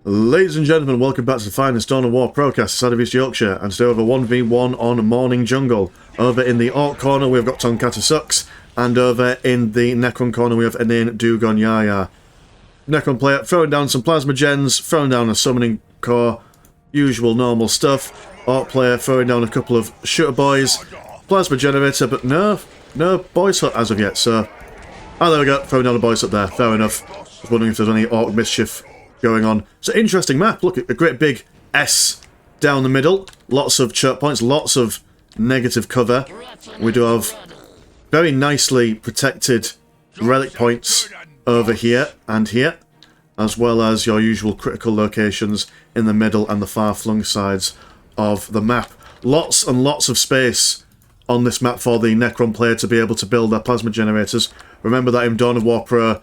Ladies and gentlemen, welcome back to the finest Dawn of War procast out of East Yorkshire, and today we have a 1v1 on Morning Jungle. Over in the Ork corner we've got Tonkata Sucks, and over in the Necron corner we have Anin Dugon Yaya. Necron player throwing down some plasma gens, throwing down a summoning core, usual normal stuff. Ork player throwing down a couple of shooter boys, plasma generator, but no boys hut as of yet, so... Oh, there we go, throwing down a boys hut there, fair enough. I was wondering if there's any Ork mischief going on. So interesting map. Look at a great big S down the middle. Lots of choke points, lots of negative cover. We do have very nicely protected relic points over here and here, as well as your usual critical locations in the middle and the far-flung sides of the map. Lots and lots of space on this map for the Necron player to be able to build their plasma generators. Remember that in Dawn of War Pro,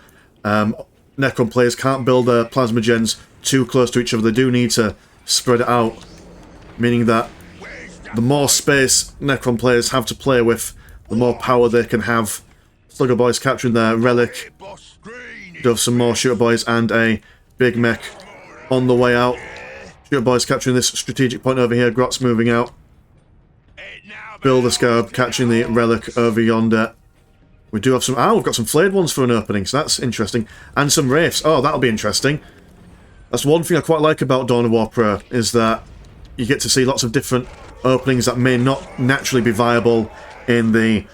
Necron players can't build their plasma gens too close to each other. They do need to spread it out, meaning that the more space Necron players have to play with, the more power they can have. Slugger boys capturing their relic. Do have some more shooter boys and a big mech on the way out. Shooter boys capturing this strategic point over here. Grot's moving out. Build the Scarab catching the relic over yonder. We do have some... we've got some flayed ones for an opening, so that's interesting. And some wraiths. Oh, that'll be interesting. That's one thing I quite like about Dawn of War Pro, is that you get to see lots of different openings that may not naturally be viable in the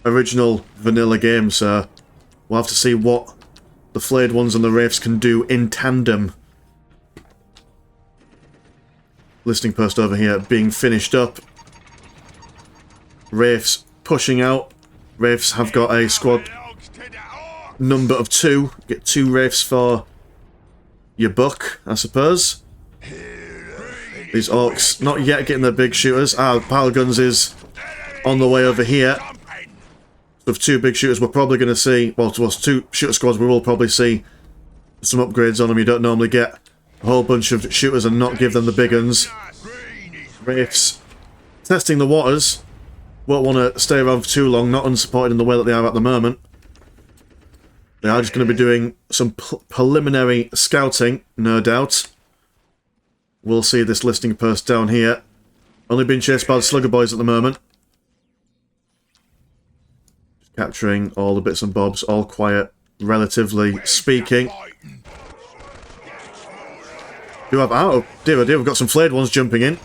original vanilla game, so we'll have to see what the flayed ones and the wraiths can do in tandem. Listing post over here being finished up. Wraiths pushing out. Wraiths have got a squad number of 2. Get 2 Wraiths for your buck, I suppose. These Orks not yet getting their big shooters. Pile Guns is on the way over here. With 2 big shooters, we're probably going to see... Well, towards 2 shooter squads, we will probably see some upgrades on them. You don't normally get a whole bunch of shooters and not give them the big uns. Wraiths testing the waters. Won't want to stay around for too long, not unsupported in the way that they are at the moment. They are just going to be doing some preliminary scouting, no doubt. We'll see this listing post down here. Only being chased by the Slugger boys at the moment. Just capturing all the bits and bobs, all quiet, relatively speaking. Do have... Oh, dear, we've got some flayed ones jumping in.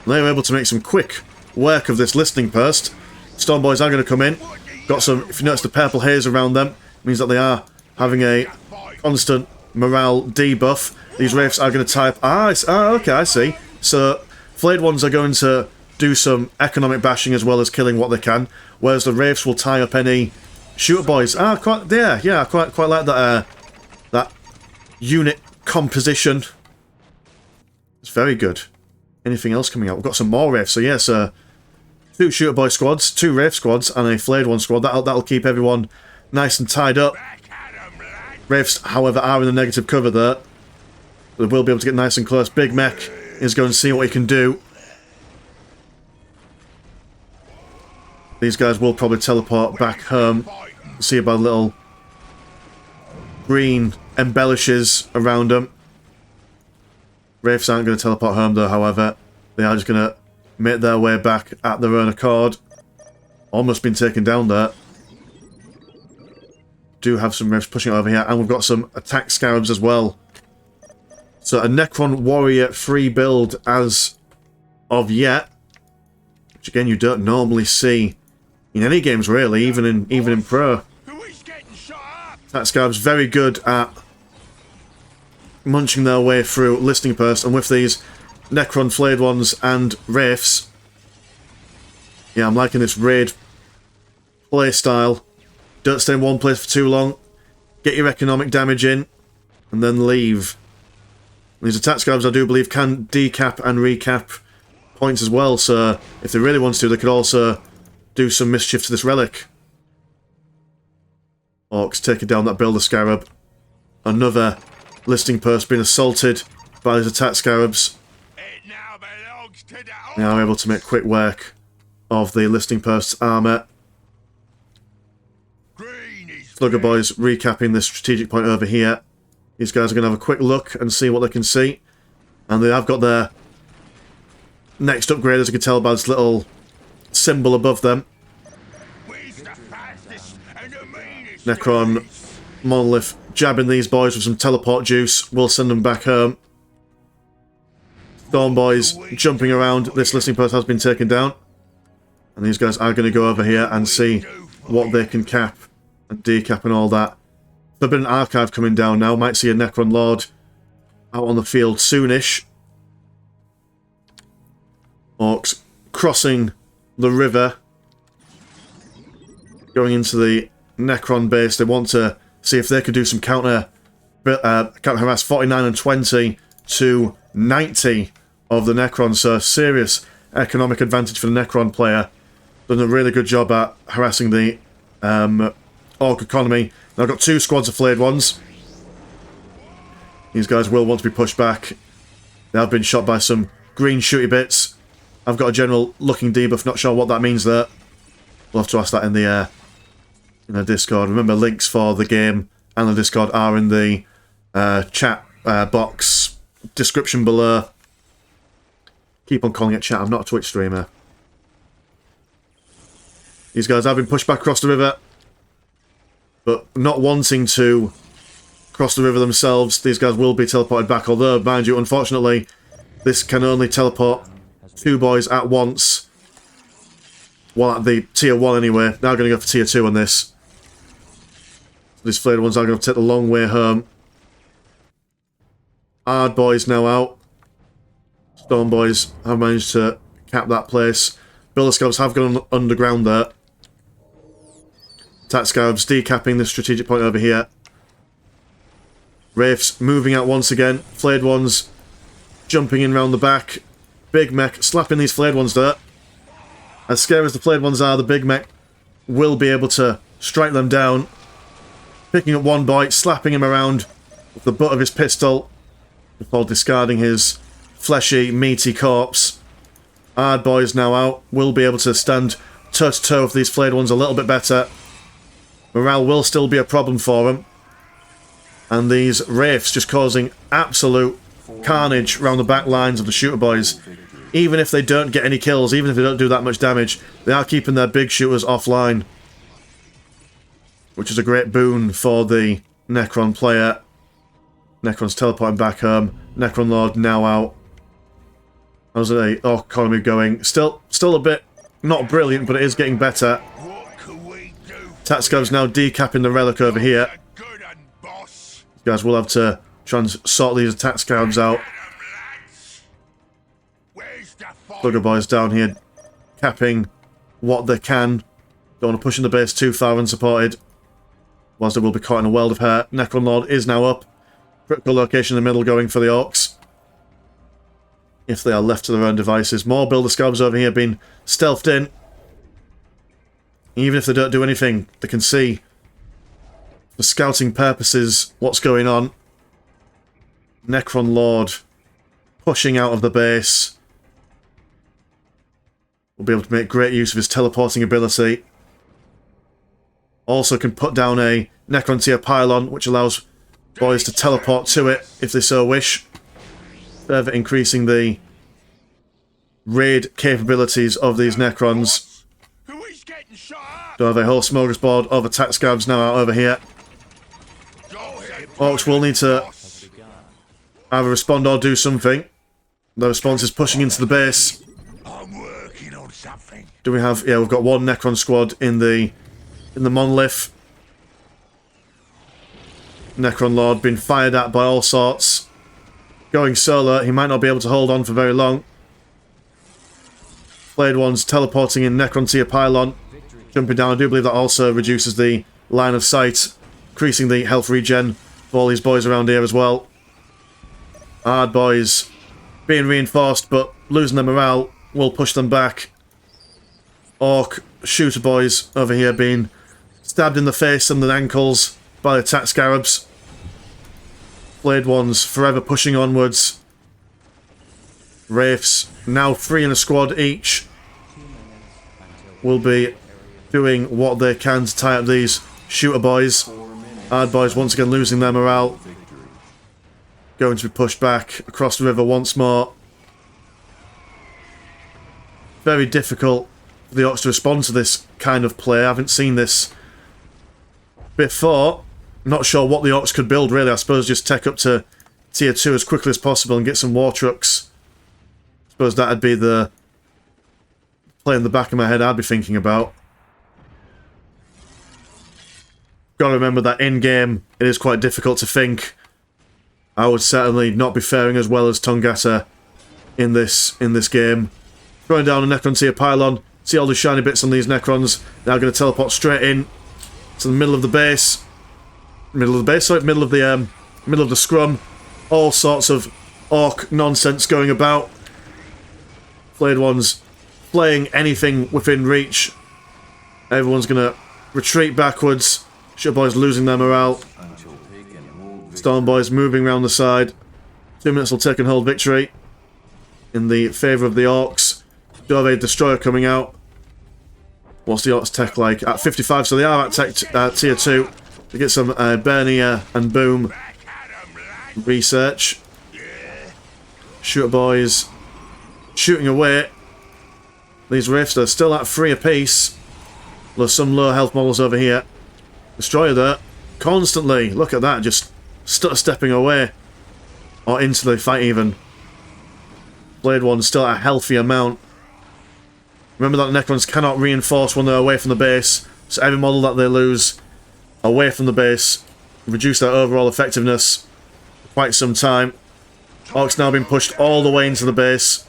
They were able to make some quick work of this listening post. Storm boys are going to come in. Got some, if you notice the purple haze around them, means that they are having a constant morale debuff. These wraiths are going to type... okay, I see. So, flayed ones are going to do some economic bashing as well as killing what they can, whereas the wraiths will tie up any shooter boys. I quite like that, that unit composition. It's very good. Anything else coming out? We've got some more wraiths, so yes, 2 shooter boy squads, 2 wraith squads, and a flayed one squad. That'll keep everyone nice and tied up. Wraiths, however, are in the negative cover there. They will be able to get nice and close. Big mech is going to see what he can do. These guys will probably teleport back home. See about little green embellishes around them. Wraiths aren't going to teleport home though, however. They are just going to make their way back at their own accord. Almost been taken down there. Do have some Wraiths pushing over here, and we've got some attack Scarabs as well. So a Necron Warrior free build as of yet. Which again you don't normally see in any games really, even in Pro. Attack Scarabs very good at munching their way through listing post, and with these Necron flayed ones and wraiths, yeah, I'm liking this raid playstyle. Don't stay in one place for too long, get your economic damage in, and then leave. These attack scarabs, I do believe, can decap and recap points as well, so if they really want to, they could also do some mischief to this relic. Orks taking down that Builder Scarab. Another listing post being assaulted by these attack scarabs. They are able to make quick work of the listing post's armour. Slugger boys recapping this strategic point over here. These guys are going to have a quick look and see what they can see. And they have got their next upgrade, as you can tell by this little symbol above them. Necron Monolith jabbing these boys with some teleport juice. We'll send them back home. Storm boys jumping around. This listening post has been taken down. And these guys are going to go over here and see what they can cap and decap and all that. Forbidden Archive coming down now. Might see a Necron Lord out on the field soonish. Orks crossing the river. Going into the Necron base. They want to see if they could do some counter harass 49 and 20 to 90 of the Necrons. So serious economic advantage for the Necron player. Done a really good job at harassing the Ork economy. Now I've got 2 squads of flayed ones. These guys will want to be pushed back. They have been shot by some green shooty bits. I've got a general looking debuff, not sure what that means there. We'll have to ask that in the Discord. Remember, links for the game and the Discord are in the chat box description below. Keep on calling it chat, I'm not a Twitch streamer. These guys have been pushed back across the river, but not wanting to cross the river themselves. These guys will be teleported back, although, mind you, unfortunately, this can only teleport 2 boys at once. Well, at the tier 1 anyway. Now going to go for tier 2 on this. These flayed ones are going to take the long way home. Hard boys now out. Storm boys have managed to cap that place. Builder Scabs have gone underground there. Attack Scabs decapping this strategic point over here. Wraiths moving out once again. Flayed ones jumping in round the back. Big mech slapping these flayed ones there. As scary as the flayed ones are, the big mech will be able to strike them down. Picking up one boy, slapping him around with the butt of his pistol before discarding his fleshy, meaty corpse. Hard boys now out. Will be able to stand toe-to-toe with these flayed ones a little bit better. Morale will still be a problem for them. And these wraiths just causing absolute carnage around the back lines of the shooter boys. Even if they don't get any kills, even if they don't do that much damage, they are keeping their big shooters offline. Which is a great boon for the Necron player. Necron's teleporting back home. Necron Lord now out. How's the Ork economy going? Still a bit not brilliant, but it is getting better. Tatscav's now decapping the relic over here. You guys will have to try and sort these attack scavs out. Bugger boys down here capping what they can. Don't want to push in the base too far unsupported. Whilst they will be caught in a world of hurt. Necron Lord is now up. Critical location in the middle going for the Orks. If they are left to their own devices. More Builder Scabs over here being stealthed in. Even if they don't do anything, they can see for scouting purposes what's going on. Necron Lord pushing out of the base. Will be able to make great use of his teleporting ability. Also can put down a Necron tier pylon, which allows boys to teleport to it if they so wish. Further increasing the raid capabilities of these Necrons. Do have a whole smorgasbord of attack scabs now out over here. Orks will need to either respond or do something. The response is pushing into the base. Do we have... yeah, we've got one Necron squad in the Monolith. Necron Lord being fired at by all sorts. Going solo, he might not be able to hold on for very long. Flayed ones teleporting in Necron tier pylon. Jumping down, I do believe that also reduces the line of sight. Increasing the health regen for all these boys around here as well. Hard boys being reinforced, but losing their morale will push them back. Ork shooter boys over here being stabbed in the face and the ankles by the attack scarabs. Flayed ones forever pushing onwards. Wraiths now 3 in a squad each will be doing what they can to tie up these shooter boys. Hard boys once again losing their morale. going to be pushed back across the river once more. Very difficult for the Orks to respond to this kind of play. I haven't seen this before. Not sure what the Orks could build, really. I suppose just take up to tier 2 as quickly as possible and get some war trucks. I suppose that'd be the play in the back of my head I'd be thinking about. Gotta remember that in-game it is quite difficult to think. I would certainly not be faring as well as Tongata in this game. Throwing down a Necron tier pylon. See all the shiny bits on these Necrons. Now going to teleport straight in to the middle of the base. Middle of the scrum. All sorts of Ork nonsense going about. Flayed ones playing anything within reach. Everyone's going to retreat backwards. Ship boys losing their morale. Storm boys moving around the side. 2 minutes will take and hold victory in the favour of the Orks. Dove Destroyer coming out. What's the Orks tech like? At 55, so they are at tech tier 2. To get some Bernier and Boom research. Shooter boys shooting away. These rifts are still at 3 apiece. There's some low health models over here. Destroyer there. Constantly. Look at that. Just stepping away. Or into the fight even. Blade one's still at a healthy amount. Remember that the Necrons cannot reinforce when they're away from the base. So every model that they lose away from the base reduce their overall effectiveness for quite some time. Orks now been pushed all the way into the base.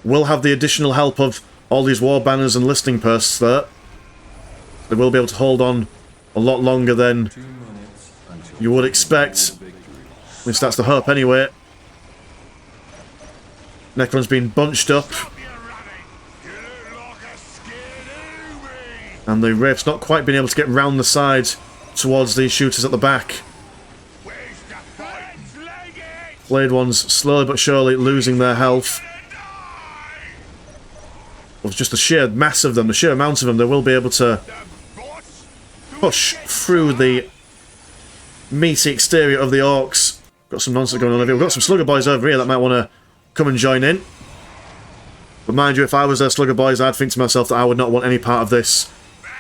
Will have the additional help of all these war banners and listening posts there. They will be able to hold on a lot longer than you would expect. At least that's the hope anyway. Necron's been bunched up. And the Wraith's not quite been able to get round the side towards these shooters at the back. Blade ones slowly but surely losing their health. With just the sheer mass of them, the sheer amount of them, they will be able to push through the meaty exterior of the Orks. Got some nonsense going on over here. We've got some Slugger Boys over here that might want to come and join in. But mind you, if I was their Slugger Boys, I'd think to myself that I would not want any part of this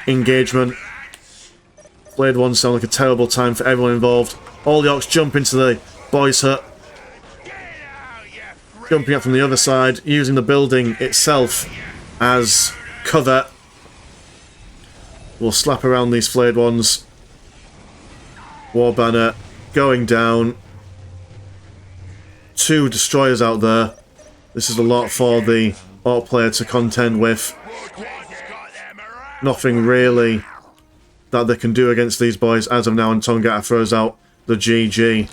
engagement. Blade ones sound like a terrible time for everyone involved. All the Orks jump into the boys' hut. Jumping up from the other side, using the building itself as cover. We'll slap around these flayed ones. War banner going down. 2 destroyers out there. This is a lot for the Ork player to contend with. Nothing really that they can do against these boys as of now, and Tongata throws out the GG.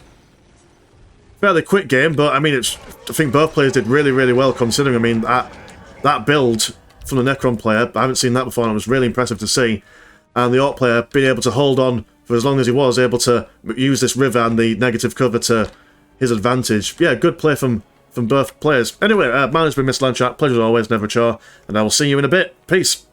Fairly quick game, but I mean, I think both players did really, really well considering. I mean, that build from the Necron player, I haven't seen that before, and it was really impressive to see. And the Ork player being able to hold on for as long as he was, able to use this river and the negative cover to his advantage. Yeah, good play from both players. Anyway, my name's been Mr. Landchat. Pleasure as always, never a chore, and I will see you in a bit. Peace.